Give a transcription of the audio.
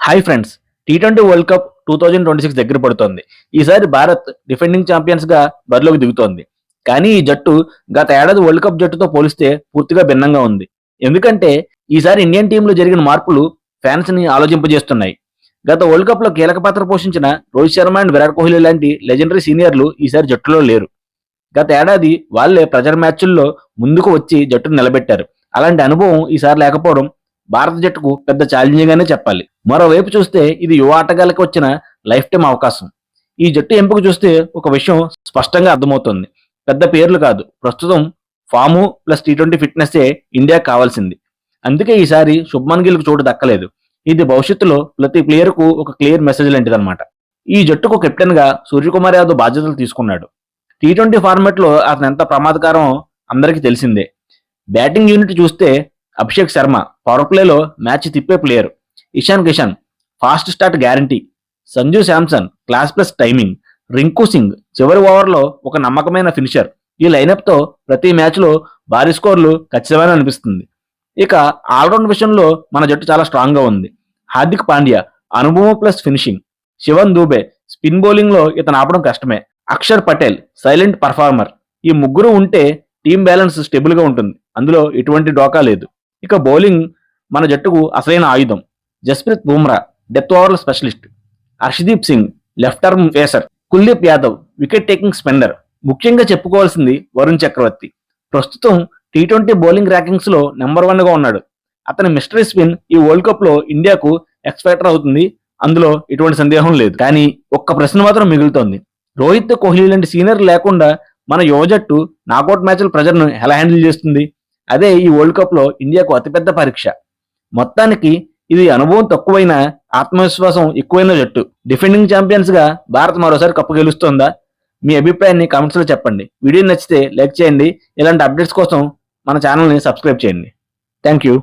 Hi friends, T20 world cup 2026 దగ్గర పడుతోంది. ఈసారి భారత్ డిఫెండింగ్ ఛాంపియన్స్ గా బరిలోకి దిగుతోంది. కానీ ఈ జట్టు గత ఏడాది వరల్డ్ కప్ జట్టుతో పోలిస్తే పూర్తిగా భిన్నంగా ఉంది. ఎందుకంటే ఈసారి ఇండియన్ టీంలో జరిగిన మార్పులు ఫ్యాన్స్ ని ఆలోచింపజేస్తున్నాయి. గత వరల్డ్ కప్ లో కీలక పాత్ర పోషించిన రోహిత్ శర్మ అండ్ విరాట్ కోహ్లీ లాంటి లెజెండరీ సీనియర్లు ఈసారి జట్టులో లేరు. గత ఏడాది వాళ్లే ప్రెజర్ మ్యాచ్ల్లో ముందుకు వచ్చి జట్టును నిలబెట్టారు. అలాంటి అనుభవం ఈసారి లేకపోవడం భారత జట్టుకు పెద్ద ఛాలెంజింగ్ గానే చెప్పాలి. మరోవైపు చూస్తే ఇది యువ ఆటగాళ్ళకి వచ్చిన లైఫ్ టైం అవకాశం. ఈ జట్టు ఎంపిక చూస్తే ఒక విషయం స్పష్టంగా అర్థమవుతుంది. పెద్ద పేర్లు కాదు, ప్రస్తుతం ఫాము ప్లస్ టీ20 ఫిట్నెస్ ఇండియా కావాల్సింది. అందుకే ఈసారి శుభ్మన్ గిల్ కు చోటు దక్కలేదు. ఇది భవిష్యత్తులో ప్రతి ప్లేయర్ కు ఒక క్లియర్ మెసేజ్ లాంటిదన్నమాట. ఈ జట్టుకు కెప్టెన్ గా సూర్యకుమార్ యాదవ్ బాధ్యతలు తీసుకున్నాడు. టీ20 ఫార్మాట్ లో అతను ఎంత ప్రమాదకరం అందరికీ తెలిసిందే. బ్యాటింగ్ యూనిట్ చూస్తే అభిషేక్ శర్మ పవర్ ప్లేలో మ్యాచ్ తిప్పే player, Ishan Kishan fast start guarantee, Sanju Samson class plus timing, Rinku Singh చివరి ఓవర్లో ఒక నమ్మకమైన ఫినిషర్. ఈ లైనప్ తో ప్రతి మ్యాచ్ లో భారీ స్కోర్లు ఖచ్చితమైన అనిపిస్తుంది. ఇక ఆల్రౌండ్ విషయంలో మన జట్టు చాలా స్ట్రాంగ్ గా ఉంది. హార్దిక్ పాండ్యా అనుభవం plus finishing, Shivam Dube spin bowling లో ఇతను ఆపడం కష్టమే, అక్షర్ పటేల్ సైలెంట్ పర్ఫార్మర్. ఈ ముగ్గురు ఉంటే టీం బ్యాలెన్స్ స్టేబుల్ గా ఉంటుంది. అందులో ఎటువంటి డోకా లేదు. ఇక బౌలింగ్ మన జట్టుకు అసలైన ఆయుధం. జస్ప్రీత్ బుమ్రా డెత్ ఓవర్ల specialist, Harshdeep Singh left arm pacer, Kuldeep Yadav wicket taking spinner. ముఖ్యంగా చెప్పుకోవాల్సింది వరుణ్ చక్రవర్తి. ప్రస్తుతం టీ20 బౌలింగ్ ర్యాంకింగ్స్ లో నెంబర్ 1 గా ఉన్నాడు. అతని మిస్టరీ స్పిన్ ఈ వరల్డ్ కప్ లో ఇండియాకు ఎక్స్పెక్టర్ అవుతుంది. అందులో ఎటువంటి సందేహం లేదు. కానీ ఒక్క ప్రశ్న మాత్రం మిగులుతోంది. రోహిత్ కోహ్లీ లాంటి సీనియర్ లేకుండా మన యువ జట్టు నాకౌట్ మ్యాచ్ల ప్రెజర్ ను ఎలా హ్యాండిల్ చేస్తుంది? అదే ఈ వరల్డ్ కప్ లో ఇండియాకు అతిపెద్ద పరీక్ష. మొత్తానికి ఇది అనుభవం తక్కువైన ఆత్మవిశ్వాసం ఎక్కువైన జట్టు. డిఫెండింగ్ ఛాంపియన్స్ గా భారత్ మరోసారి కప్పు గెలుస్తుందా? మీ అభిప్రాయాన్ని కామెంట్స్ లో చెప్పండి. వీడియో నచ్చితే లైక్ చేయండి. ఇలాంటి అప్డేట్స్ కోసం మన ఛానల్ ని సబ్స్క్రైబ్ చేయండి. Thank you.